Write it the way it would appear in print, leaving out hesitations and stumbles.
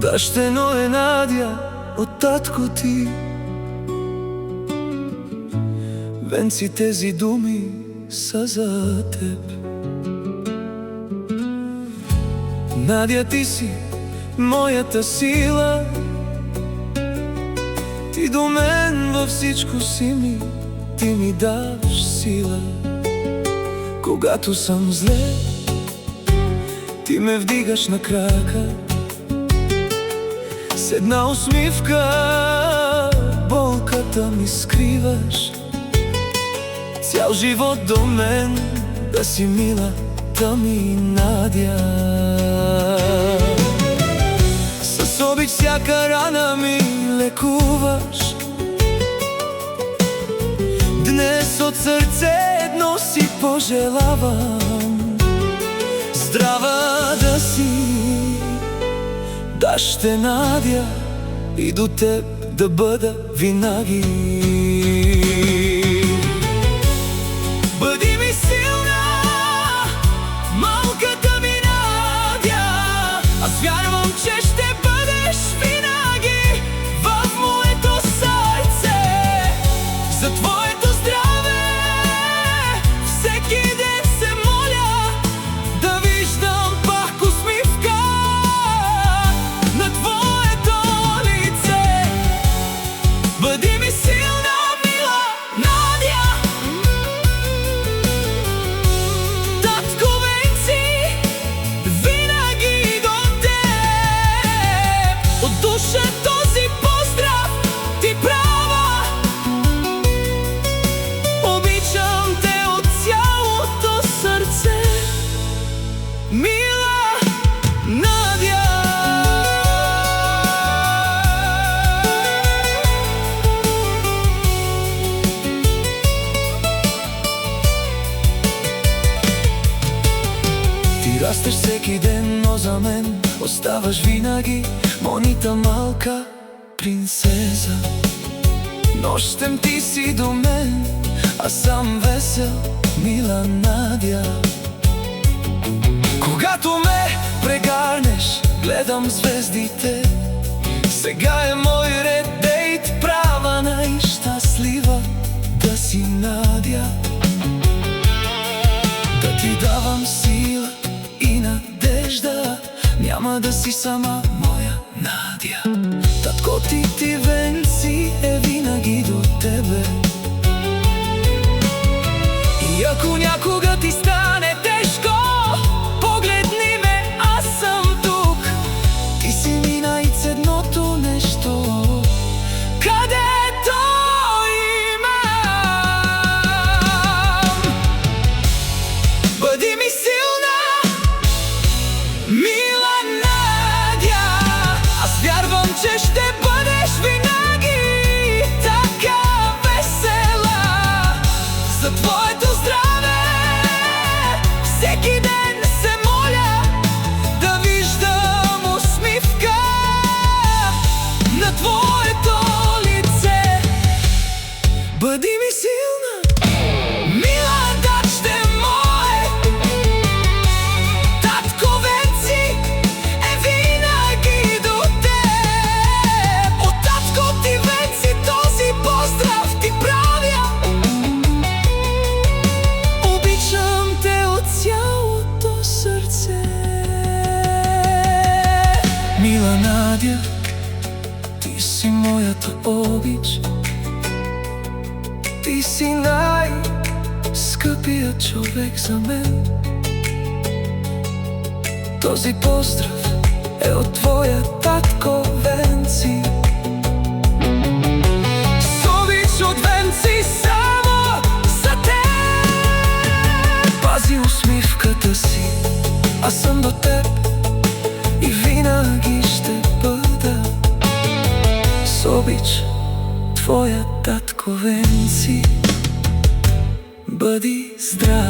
Дъщено е, Надя, от татко ти. Венци, тези думи са за теб. Надя, ти си моята сила. Ти до мен във всичко си ми, ти ми даваш сила. Когато съм зле, ти ме вдигаш на крака. С една усмивка болката ми скриваш. Цял живот до мен да си милата ми, Надя. С обич всяка рана ми лекуваш. Днес от сърце едно си пожелавам: здрава да си, дъще Надя, и до теб да бъда винаги. Бъди ми силна, малката ми Надя. Аз вярвам, че ще бъдеш винаги в моето сърце. За твоето здраве всеки ден се моля, да виждам пак усмивка на твоето лице. Бъди ми силна, мила Надя. Татко Венци, винаги до теб. От душа този поздрав ти права. Обичам те от цялото сърце, мила Надя. Ти растеш всеки ден, но за мен оставаш винаги моята малка принцеза. Нощем ти си до мен, аз съм весел, мила Надя. Когато ме прегърнеш, гледам звездите. Сега е мой ред, дейт права най-щастлива да си, Надя. Да ти давам сила и надежда, няма да си сама, моя Надя. Татко ти Венци е винаги до тебе. И ако някога ти стане тежко, погледни ме, аз съм тук. Ти си ми най-ценното нещо, където имам. Бъди ми силна, мила Надя. Аз вярвам, че ще бъдеш винаги така весела. За твоето здраве всеки ден се моля, да виждам усмивка на твоето лице. Бъди ми силна, мила дъще мое. Татко Венци е винаги до теб. От татко ти Венци този поздрав ти правя. Обичам те от цялото сърце, мила Надя. Ти си моята обич, ти си най-скъпият човек за мен. Този поздрав е от твоя татко Венци. С обич от Венци само за теб. Пази усмивката си, аз съм до теб и винаги ще бъда. С обич твоя татко Венци. бъди здрава.